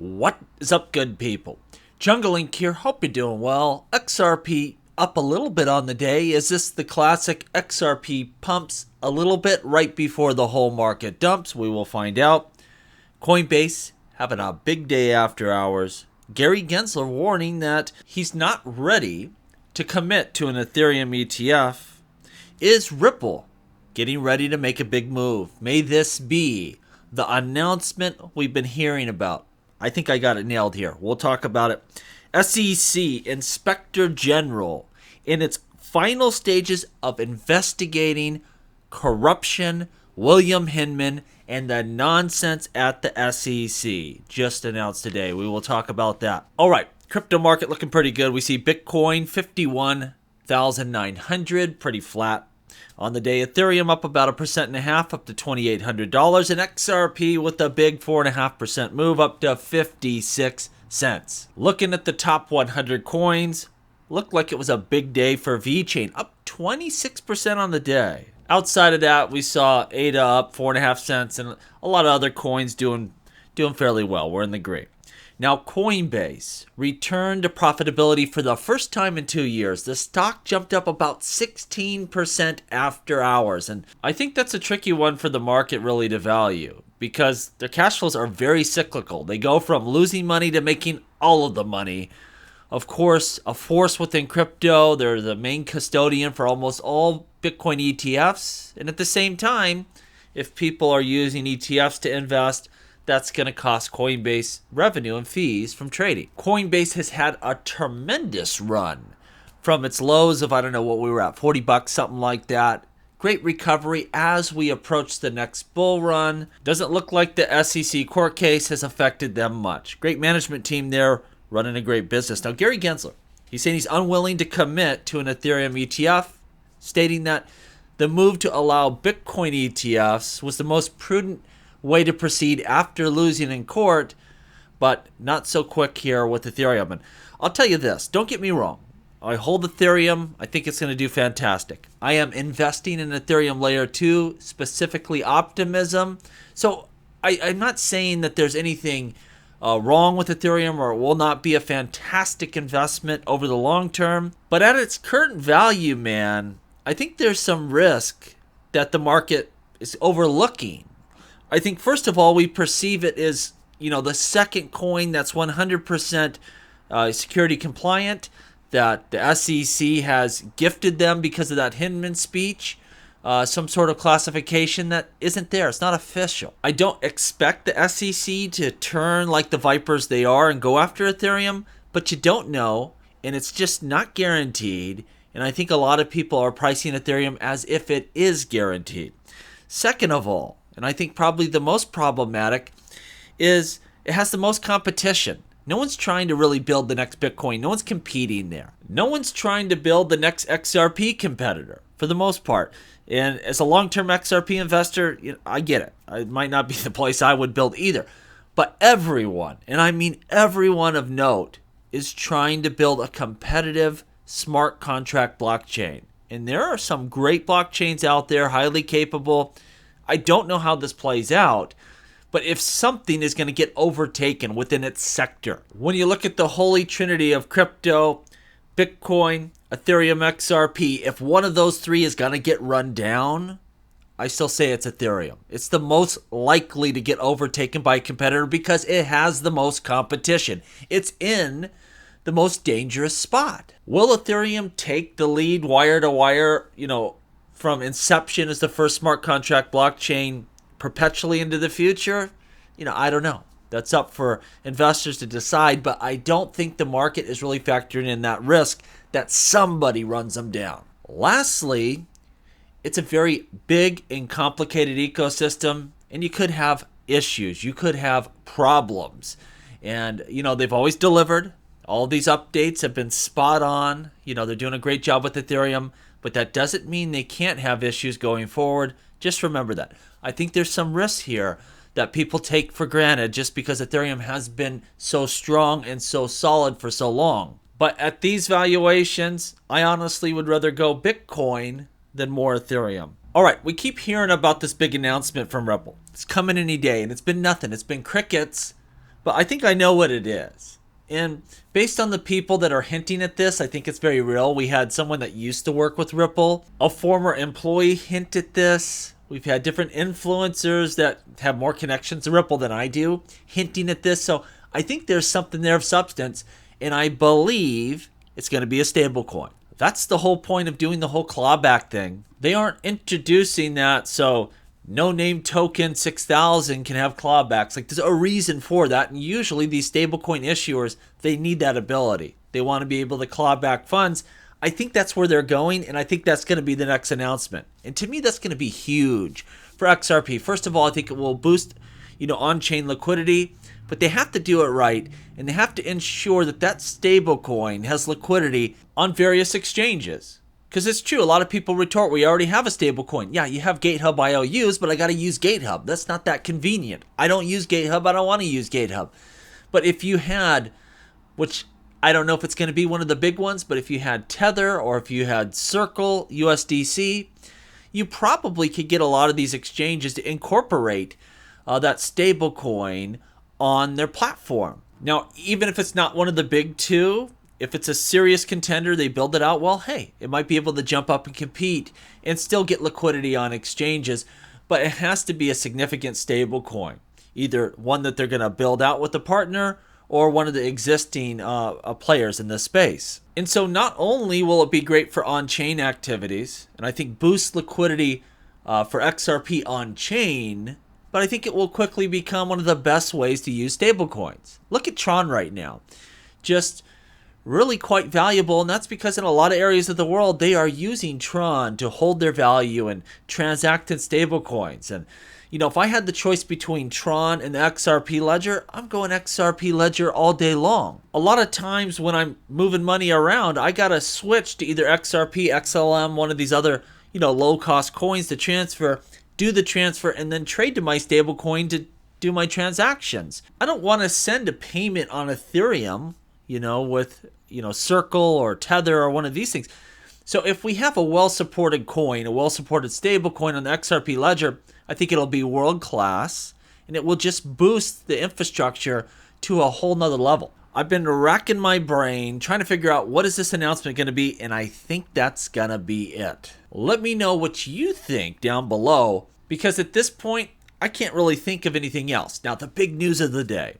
What is up, good people? Jungle Inc. here. Hope you're doing well. XRP up a little bit on the day. Is this the classic XRP pumps a little bit right before the whole market dumps? We will find out. Coinbase having a big day after hours. Gary Gensler warning that he's not ready to commit to an Ethereum ETF. Is Ripple getting ready to make a big move? May this be the announcement we've been hearing about? I think I got it nailed here. We'll talk about it. SEC Inspector General in its final stages of investigating corruption, William Hinman, and the nonsense at the SEC just announced today. We will talk about that. All right, crypto market looking pretty good. We see Bitcoin 51,900, pretty flat on the day. Ethereum up about 1.5% up to $2,800, and XRP with a big 4.5% move up to 56 cents. Looking at the top 100 coins, looked like it was a big day for VeChain, up 26% on the day. Outside of that, we saw ADA up 4.5 cents, and a lot of other coins doing fairly well. We're in the green. Now, Coinbase returned to profitability for the first time in 2 years. The stock jumped up about 16% after hours. And I think that's a tricky one for the market really to value because their cash flows are very cyclical. They go from losing money to making all of the money. Of course, a force within crypto. They're the main custodian for almost all Bitcoin ETFs. And at the same time, if people are using ETFs to invest, that's going to cost Coinbase revenue and fees from trading. Coinbase has had a tremendous run from its lows of, I don't know what we were at, $40, something like that. Great recovery as we approach the next bull run. Doesn't look like the SEC court case has affected them much. Great management team there running a great business. Now, Gary Gensler, he's saying he's unwilling to commit to an Ethereum ETF, stating that the move to allow Bitcoin ETFs was the most prudent way to proceed after losing in court, but not so quick here with Ethereum. And I'll tell you this, don't get me wrong. I hold Ethereum. I think it's going to do fantastic. I am investing in Ethereum Layer 2, specifically Optimism. So I'm not saying that there's anything wrong with Ethereum or it will not be a fantastic investment over the long term. But at its current value, man, I think there's some risk that the market is overlooking. I think, first of all, we perceive it as, the second coin that's 100% security compliant, that the SEC has gifted them because of that Hinman speech, some sort of classification that isn't there. It's not official. I don't expect the SEC to turn like the vipers they are and go after Ethereum, but you don't know, and it's just not guaranteed. And I think a lot of people are pricing Ethereum as if it is guaranteed. Second of all, and I think probably the most problematic, is it has the most competition. No one's trying to really build the next Bitcoin. No one's competing there. No one's trying to build the next XRP competitor for the most part. And as a long-term XRP investor, I get it. It might not be the place I would build either. But everyone, and I mean everyone of note, is trying to build a competitive smart contract blockchain. And there are some great blockchains out there, highly capable. I don't know how this plays out, but if something is going to get overtaken within its sector, when you look at the holy trinity of crypto, Bitcoin, Ethereum, XRP, if one of those three is going to get run down, I still say it's Ethereum. It's the most likely to get overtaken by a competitor because it has the most competition. It's in the most dangerous spot. Will Ethereum take the lead wire to wire, from inception as the first smart contract blockchain perpetually into the future? I don't know. That's up for investors to decide, but I don't think the market is really factoring in that risk that somebody runs them down. Lastly, it's a very big and complicated ecosystem, and you could have issues. You could have problems. And, they've always delivered. All these updates have been spot on. They're doing a great job with Ethereum. But that doesn't mean they can't have issues going forward. Just remember that. I think there's some risks here that people take for granted just because Ethereum has been so strong and so solid for so long. But at these valuations, I honestly would rather go Bitcoin than more Ethereum. All right, we keep hearing about this big announcement from Ripple. It's coming any day, and it's been nothing. It's been crickets but I think I know what it is. And based on the people that are hinting at this, I think it's very real. We had someone that used to work with Ripple, a former employee, hint at this. We've had different influencers that have more connections to Ripple than I do hinting at this. So I think there's something there of substance, and I believe it's going to be a stablecoin. That's the whole point of doing the whole clawback thing. They aren't introducing that so no name token 6000 can have clawbacks. Like, there's a reason for that, and usually these stablecoin issuers, they need that ability. They want to be able to claw back funds. I think that's where they're going, and I think that's going to be the next announcement. And to me, that's going to be huge for XRP. First of all, I think it will boost, on-chain liquidity, but they have to do it right, and they have to ensure that that stablecoin has liquidity on various exchanges. Because it's true, a lot of people retort, we already have a stablecoin. Yeah, you have GateHub IOUs, but I got to use GateHub. That's not that convenient. I don't use GateHub. I don't want to use GateHub. But if you had, which I don't know if it's going to be one of the big ones, but if you had Tether or if you had Circle, USDC, you probably could get a lot of these exchanges to incorporate that stablecoin on their platform. Now, even if it's not one of the big two, if it's a serious contender, they build it out, well, hey, it might be able to jump up and compete and still get liquidity on exchanges, but it has to be a significant stable coin, either one that they're going to build out with a partner or one of the existing players in this space. And so not only will it be great for on-chain activities, and I think boost liquidity for XRP on-chain, but I think it will quickly become one of the best ways to use stablecoins. Look at Tron right now. Just really quite valuable, and that's because in a lot of areas of the world, they are using Tron to hold their value and transact in stablecoins. And, if I had the choice between Tron and the XRP ledger, I'm going XRP ledger all day long. A lot of times when I'm moving money around, I got to switch to either XRP, XLM, one of these other, low-cost coins to transfer, do the transfer, and then trade to my stablecoin to do my transactions. I don't want to send a payment on Ethereum, with, Circle or Tether or one of these things. So if we have a well-supported coin, a well-supported stable coin on the XRP ledger, I think it'll be world-class, and it will just boost the infrastructure to a whole nother level. I've been racking my brain trying to figure out what is this announcement going to be, and I think that's going to be it. Let me know what you think down below, because at this point, I can't really think of anything else. Now, the big news of the day.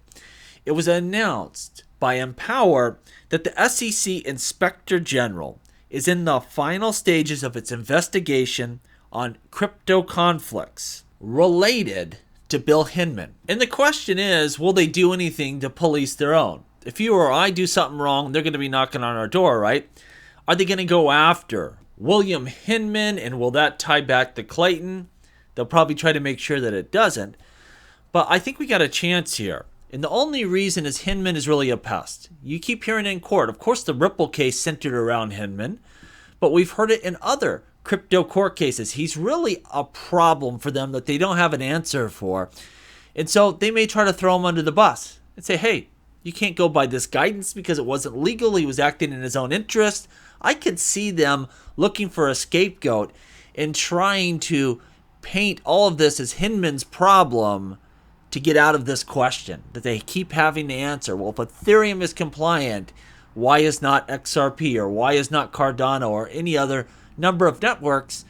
It was announced by Empower that the SEC Inspector General is in the final stages of its investigation on crypto conflicts related to Bill Hinman. And the question is, will they do anything to police their own? If you or I do something wrong, they're going to be knocking on our door, right? Are they going to go after William Hinman, and will that tie back to Clayton? They'll probably try to make sure that it doesn't. But I think we got a chance here. And the only reason is Hinman is really a pest. You keep hearing it in court. Of course, the Ripple case centered around Hinman, but we've heard it in other crypto court cases. He's really a problem for them that they don't have an answer for. And so they may try to throw him under the bus and say, hey, you can't go by this guidance because it wasn't legal. He was acting in his own interest. I could see them looking for a scapegoat and trying to paint all of this as Hinman's problem to get out of this question that they keep having to answer. Well, if Ethereum is compliant, why is not XRP, or why is not Cardano, or any other number of networks?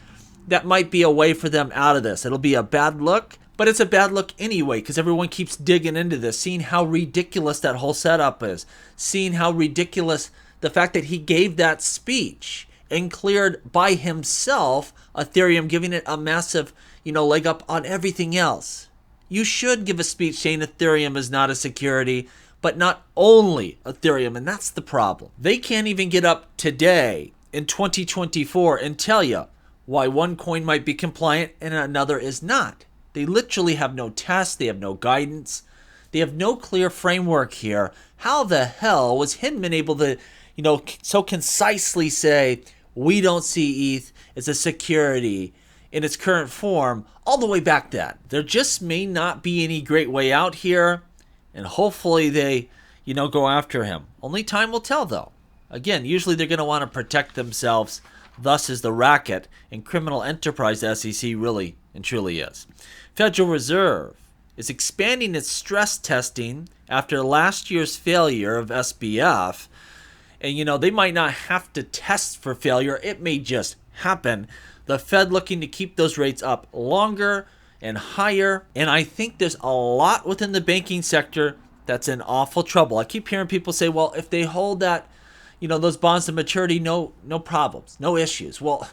That might be a way for them out of this. It'll be a bad look, but it's a bad look anyway because everyone keeps digging into this, seeing how ridiculous that whole setup is, seeing how ridiculous the fact that he gave that speech and cleared by himself Ethereum, giving it a massive, leg up on everything else. You should give a speech saying Ethereum is not a security, but not only Ethereum, and that's the problem. They can't even get up today in 2024 and tell you why one coin might be compliant and another is not. They literally have no tests, they have no guidance, they have no clear framework here. How the hell was Hinman able to, so concisely say, we don't see ETH as a security in its current form all the way back then? There just may not be any great way out here, and hopefully they, go after him. Only time will tell, though. Again, usually they're going to want to protect themselves. Thus is the racket and criminal enterprise the SEC really and truly is. Federal Reserve is expanding its stress testing after last year's failure of SBF. And, they might not have to test for failure. It may just happen. The Fed looking to keep those rates up longer and higher. And I think there's a lot within the banking sector that's in awful trouble. I keep hearing people say, well, if they hold that, those bonds to maturity, no problems, no issues. Well,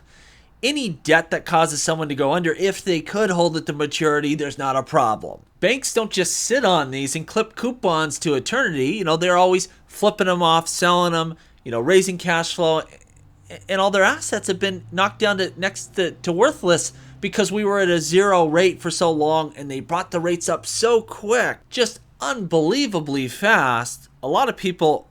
any debt that causes someone to go under, if they could hold it to maturity, there's not a problem. Banks don't just sit on these and clip coupons to eternity. They're always flipping them off, selling them, raising cash flow. And all their assets have been knocked down to next to worthless because we were at a zero rate for so long and they brought the rates up so quick, just unbelievably fast. A lot of people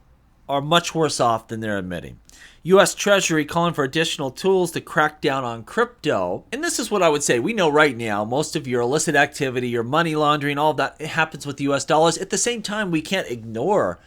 are much worse off than they're admitting. U.S. Treasury calling for additional tools to crack down on crypto. And this is what I would say. We know right now most of your illicit activity, your money laundering, all of that, it happens with U.S. dollars. At the same time, we can't ignore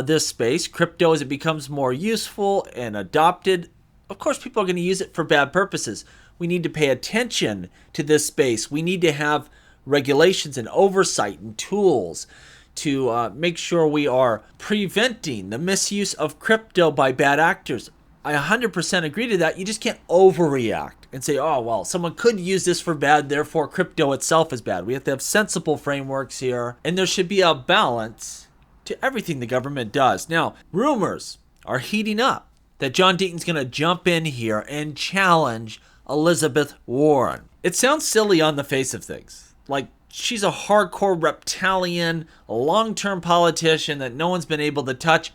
this space. Crypto, as it becomes more useful and adopted, of course, people are going to use it for bad purposes. We need to pay attention to this space. We need to have regulations and oversight and tools to make sure we are preventing the misuse of crypto by bad actors. I 100% agree to that. You just can't overreact and say, oh, well, someone could use this for bad, therefore crypto itself is bad. We have to have sensible frameworks here, and there should be a balance to everything the government does. Now, rumors are heating up that John Deaton's going to jump in here and challenge Elizabeth Warren. It sounds silly on the face of things. Like, she's a hardcore reptilian, a long-term politician that no one's been able to touch,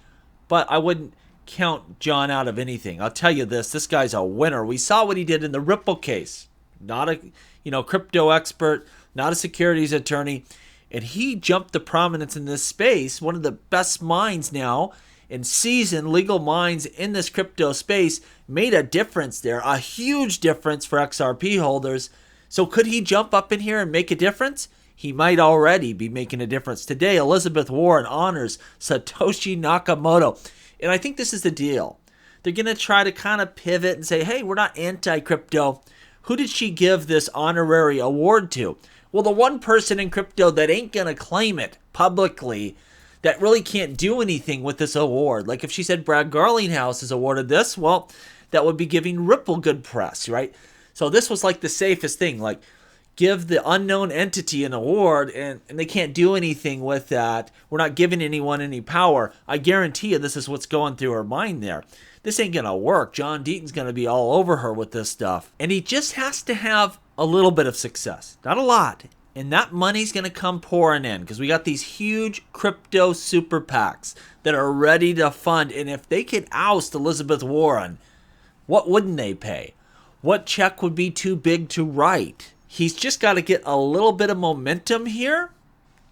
but I wouldn't count John out of anything. I'll tell you this guy's a winner. We saw what he did in the Ripple case. Not a crypto expert, not a securities attorney, and he jumped to prominence in this space, one of the best minds now and seasoned legal minds in this crypto space, made a difference there, a huge difference for XRP holders. So could he jump up in here and make a difference? He might already be making a difference. Today, Elizabeth Warren honors Satoshi Nakamoto. And I think this is the deal. They're going to try to kind of pivot and say, hey, we're not anti-crypto. Who did she give this honorary award to? Well, the one person in crypto that ain't going to claim it publicly, that really can't do anything with this award. Like if she said Brad Garlinghouse is awarded this, well, that would be giving Ripple good press, right? So this was like the safest thing, like give the unknown entity an award and they can't do anything with that. We're not giving anyone any power. I guarantee you this is what's going through her mind there. This ain't going to work. John Deaton's going to be all over her with this stuff. And he just has to have a little bit of success, not a lot. And that money's going to come pouring in because we got these huge crypto super PACs that are ready to fund. And if they could oust Elizabeth Warren, what wouldn't they pay? What check would be too big to write? He's just got to get a little bit of momentum here,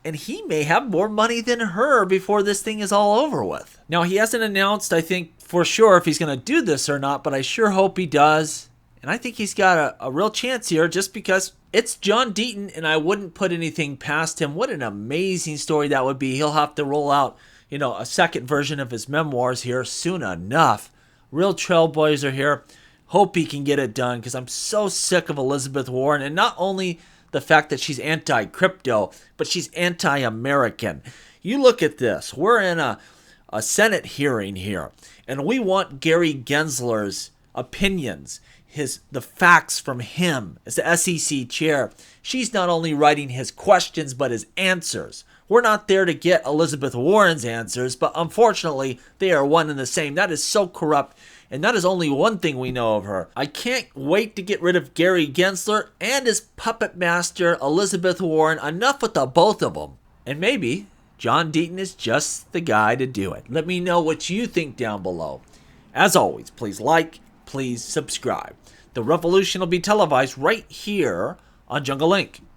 and he may have more money than her before this thing is all over with. Now, he hasn't announced, I think, for sure if he's going to do this or not, but I sure hope he does. And I think he's got a real chance here just because it's John Deaton, and I wouldn't put anything past him. What an amazing story that would be. He'll have to roll out, a second version of his memoirs here soon enough. Real trailblazer here. Hope he can get it done because I'm so sick of Elizabeth Warren. And not only the fact that she's anti-crypto, but she's anti-American. You look at this. We're in a Senate hearing here, and we want Gary Gensler's opinions, the facts from him as the SEC chair. She's not only writing his questions, but his answers. We're not there to get Elizabeth Warren's answers, but unfortunately, they are one and the same. That is so corrupt, and that is only one thing we know of her. I can't wait to get rid of Gary Gensler and his puppet master, Elizabeth Warren. Enough with the both of them. And maybe John Deaton is just the guy to do it. Let me know what you think down below. As always, please like, please subscribe. The revolution will be televised right here on Jungle Link.